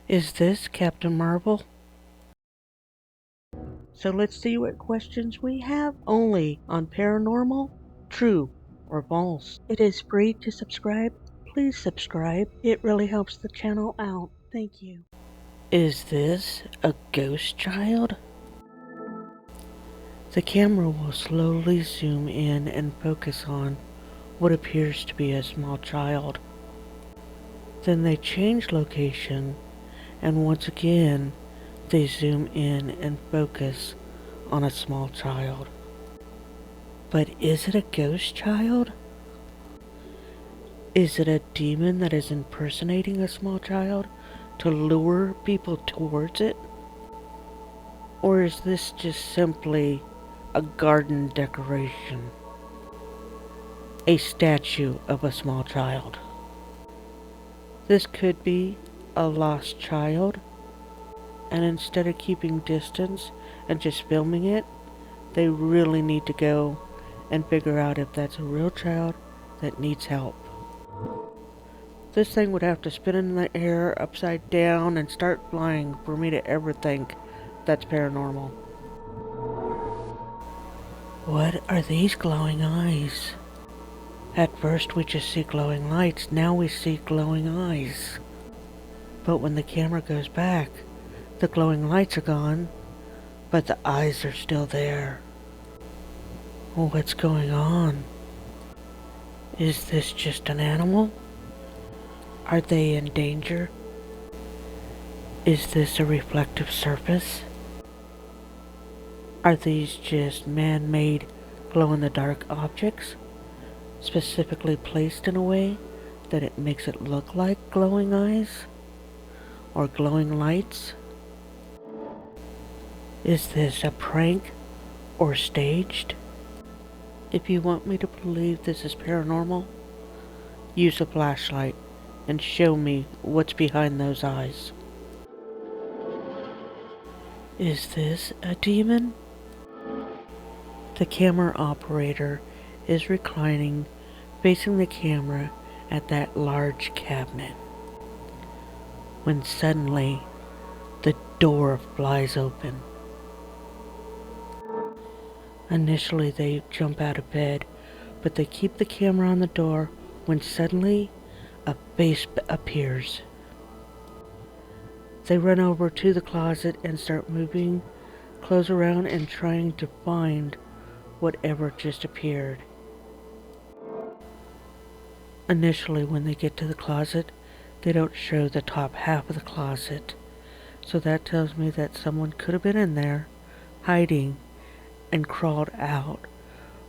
Is this Captain Marvel? So let's see what questions we have only on Paranormal, True or False. It is free to subscribe. Please subscribe. It really helps the channel out. Thank you. Is this a ghost child? The camera will slowly zoom in and focus on what appears to be a small child. Then they change location, and once again they zoom in and focus on a small child. But is it a ghost child? Is it a demon that is impersonating a small child to lure people towards it? Or is this just simply a garden decoration? A statue of a small child. This could be a lost child, and instead of keeping distance and just filming it, they really need to go and figure out if that's a real child that needs help. This thing would have to spin in the air upside down and start flying for me to ever think that's paranormal. What are these glowing eyes? At first we just see glowing lights, now we see glowing eyes. But when the camera goes back, the glowing lights are gone, but the eyes are still there. What's going on? Is this just an animal? Are they in danger? Is this a reflective surface? Are these just man-made glow-in-the-dark objects, specifically placed in a way that it makes it look like glowing eyes or glowing lights? Is this a prank or staged? If you want me to believe this is paranormal, use a flashlight and show me what's behind those eyes. Is this a demon? The camera operator is reclining, facing the camera at that large cabinet, when suddenly the door flies open. Initially they jump out of bed, but they keep the camera on the door when suddenly a face appears. They run over to the closet and start moving clothes around and trying to find whatever just appeared. Initially, when they get to the closet, they don't show the top half of the closet. So that tells me that someone could have been in there, hiding, and crawled out.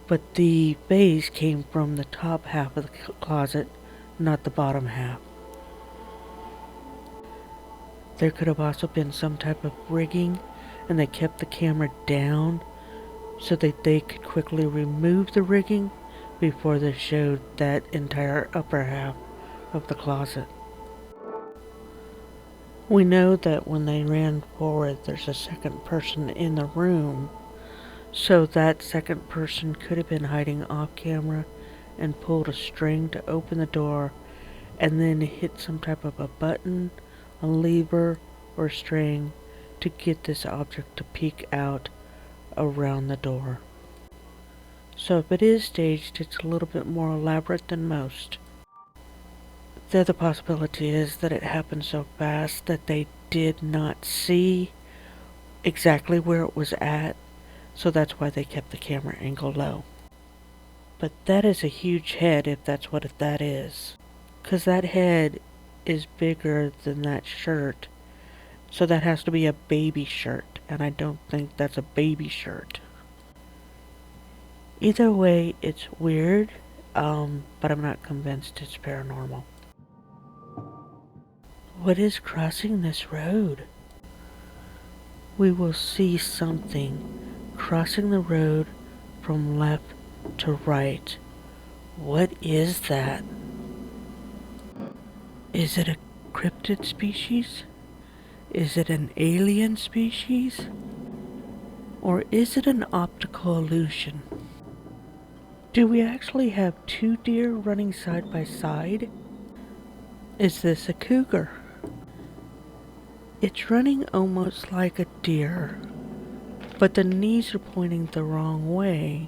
But the face came from the top half of the closet, not the bottom half. There could have also been some type of rigging, and they kept the camera down so that they could quickly remove the rigging before they showed that entire upper half of the closet. We know that when they ran forward, there's a second person in the room, so that second person could have been hiding off camera and pulled a string to open the door and then hit some type of a button, a lever, or string to get this object to peek out around the door. So if it is staged, it's a little bit more elaborate than most. The other possibility is that it happened so fast that they did not see exactly where it was at, so that's why they kept the camera angle low. But that is a huge head if that's what that is. 'Cause that head is bigger than that shirt, so that has to be a baby shirt, and I don't think that's a baby shirt. Either way, it's weird, but I'm not convinced it's paranormal. What is crossing this road? We will see something crossing the road from left to right. What is that? Is it a cryptid species? Is it an alien species? Or is it an optical illusion? Do we actually have two deer running side by side? Is this a cougar? It's running almost like a deer, but the knees are pointing the wrong way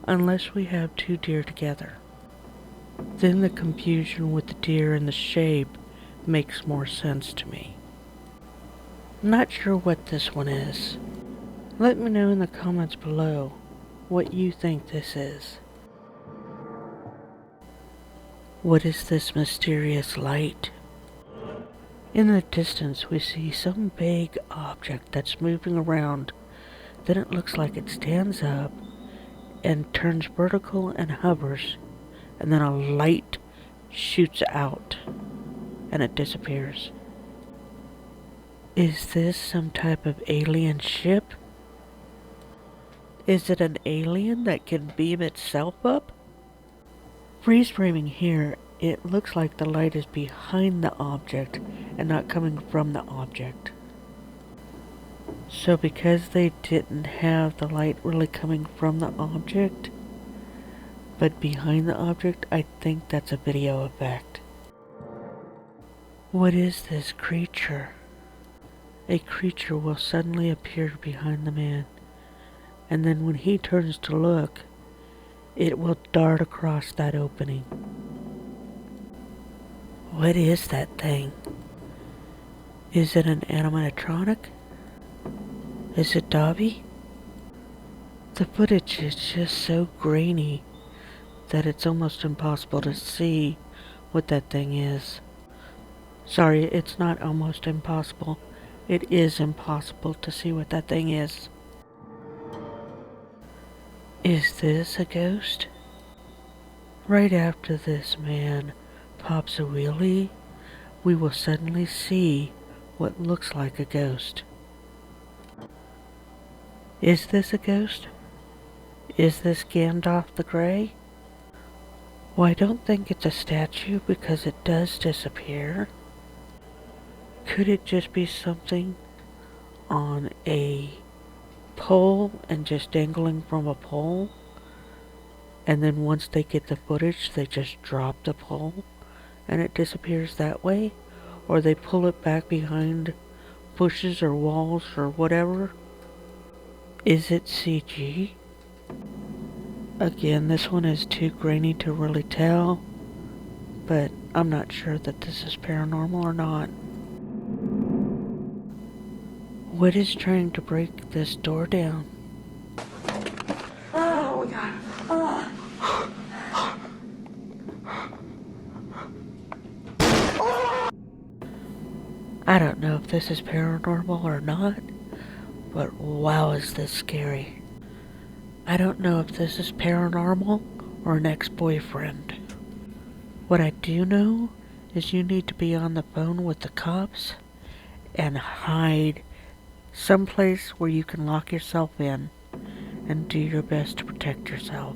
unless we have two deer together. Then the confusion with the deer and the shape makes more sense to me. I'm not sure what this one is. Let me know in the comments below what you think this is. What is this mysterious light? In the distance we see some vague object that's moving around. Then it looks like it stands up and turns vertical and hovers, and then a light shoots out and it disappears. Is this some type of alien ship? Is it an alien that can beam itself up? Freeze framing here, it looks like the light is behind the object and not coming from the object. So because they didn't have the light really coming from the object, but behind the object, I think that's a video effect. What is this creature? A creature will suddenly appear behind the man, and then when he turns to look, it will dart across that opening. What is that thing? Is it an animatronic? Is it Dobby? The footage is just so grainy that it's almost impossible to see what that thing is. Sorry, it's not almost impossible. It is impossible to see what that thing is. Is this a ghost? Right after this man pops a wheelie, we will suddenly see what looks like a ghost. Is this a ghost? Is this Gandalf the Grey? Well, I don't think it's a statue because it does disappear. Could it just be something on a pole and just dangling from a pole? And then once they get the footage, they just drop the pole and it disappears that way? Or they pull it back behind bushes or walls or whatever? Is it CG? Again, this one is too grainy to really tell, but I'm not sure that this is paranormal or not. What is trying to break this door down? Oh my god. Oh. I don't know if this is paranormal or not, but wow, is this scary. I don't know if this is paranormal or an ex-boyfriend. What I do know is you need to be on the phone with the cops and hide someplace where you can lock yourself in and do your best to protect yourself.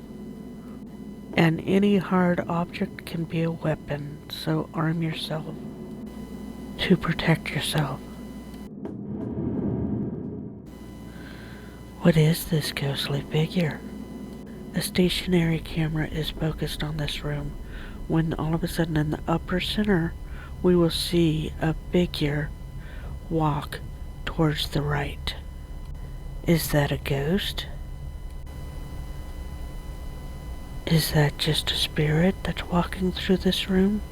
And any hard object can be a weapon, so arm yourself to protect yourself. What is this ghostly figure? A stationary camera is focused on this room when all of a sudden in the upper center we will see a figure walk towards the right. Is that a ghost? Is that just a spirit that's walking through this room?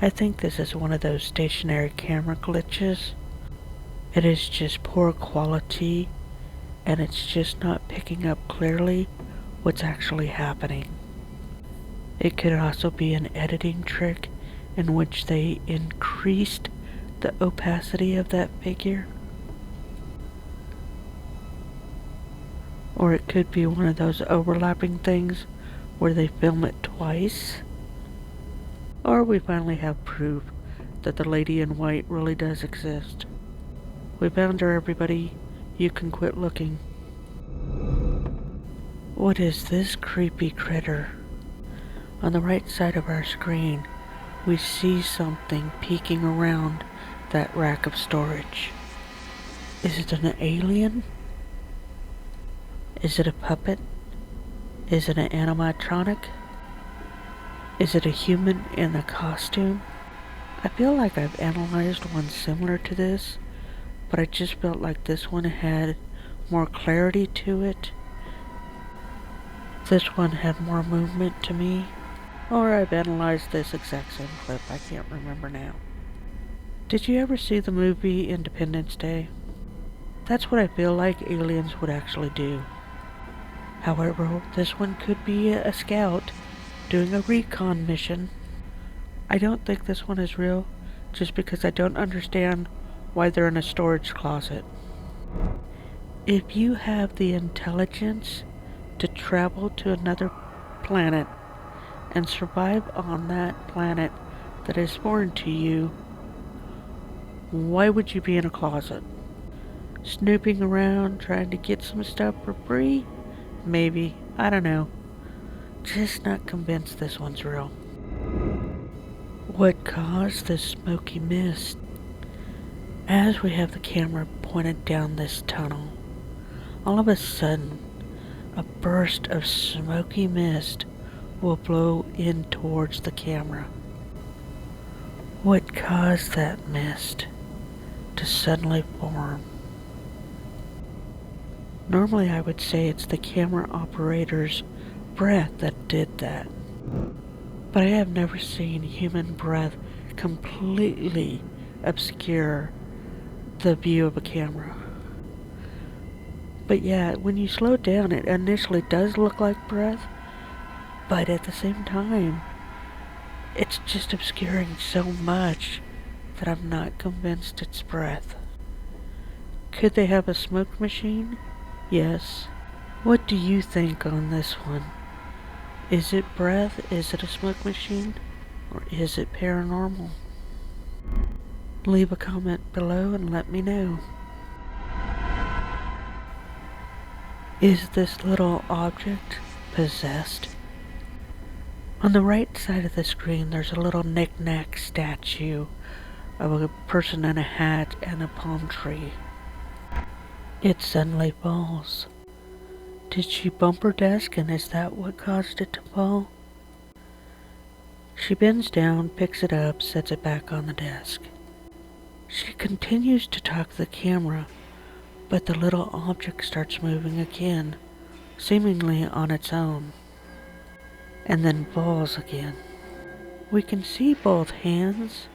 I think this is one of those stationary camera glitches. It is just poor quality and it's just not picking up clearly what's actually happening. It could also be an editing trick in which they increased the opacity of that figure. Or it could be one of those overlapping things where they film it twice. Or we finally have proof that the lady in white really does exist. We found her, everybody. You can quit looking. What is this creepy critter? On the right side of our screen, we see something peeking around that rack of storage. Is it an alien? Is it a puppet? Is it an animatronic? Is it a human in a costume? I feel like I've analyzed one similar to this, but I just felt like this one had more clarity to it. This one had more movement to me. Or I've analyzed this exact same clip, I can't remember now. Did you ever see the movie Independence Day? That's what I feel like aliens would actually do. However, this one could be a scout doing a recon mission. I don't think this one is real, just because I don't understand why they're in a storage closet. If you have the intelligence to travel to another planet and survive on that planet that is foreign to you, why would you be in a closet? Snooping around, trying to get some stuff for free? Maybe. I don't know. Just not convinced this one's real. What caused this smoky mist? As we have the camera pointed down this tunnel, all of a sudden, a burst of smoky mist will blow in towards the camera. What caused that mist to suddenly form? Normally I would say it's the camera operator's breath that did that. But I have never seen human breath completely obscure the view of a camera. But yeah, when you slow down, it initially does look like breath, but at the same time, it's just obscuring so much that I'm not convinced it's breath. Could they have a smoke machine? Yes. What do you think on this one? Is it breath? Is it a smoke machine? Or is it paranormal? Leave a comment below and let me know. Is this little object possessed? On the right side of the screen there's a little knick-knack statue of a person in a hat and a palm tree. It suddenly falls. Did she bump her desk and is that what caused it to fall? She bends down, picks it up, sets it back on the desk. She continues to talk to the camera, but the little object starts moving again, seemingly on its own, and then falls again. We can see both hands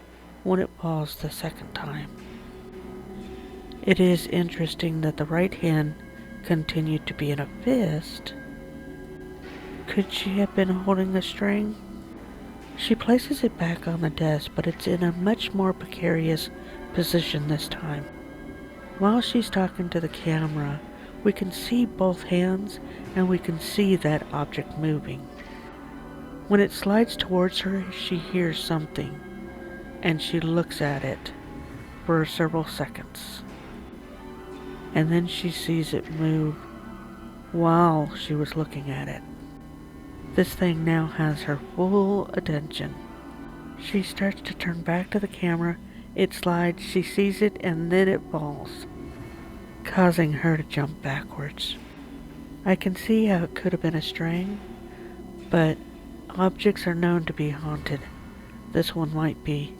when it falls the second time. It is interesting that the right hand continued to be in a fist. Could she have been holding a string? She places it back on the desk, but it's in a much more precarious position this time. While she's talking to the camera, we can see both hands and we can see that object moving. When it slides towards her, she hears something, and she looks at it for several seconds. And then she sees it move while she was looking at it. This thing now has her full attention. She starts to turn back to the camera, it slides, she sees it, and then it falls, causing her to jump backwards. I can see how it could have been a string, but objects are known to be haunted. This one might be.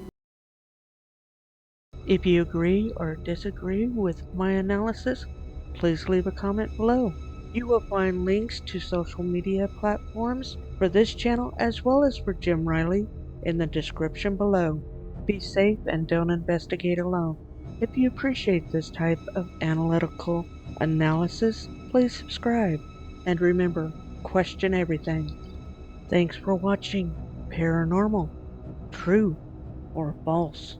If you agree or disagree with my analysis, please leave a comment below. You will find links to social media platforms for this channel as well as for Jim Riley in the description below. Be safe and don't investigate alone. If you appreciate this type of analytical analysis, please subscribe. And remember, question everything. Thanks for watching Paranormal, True or False.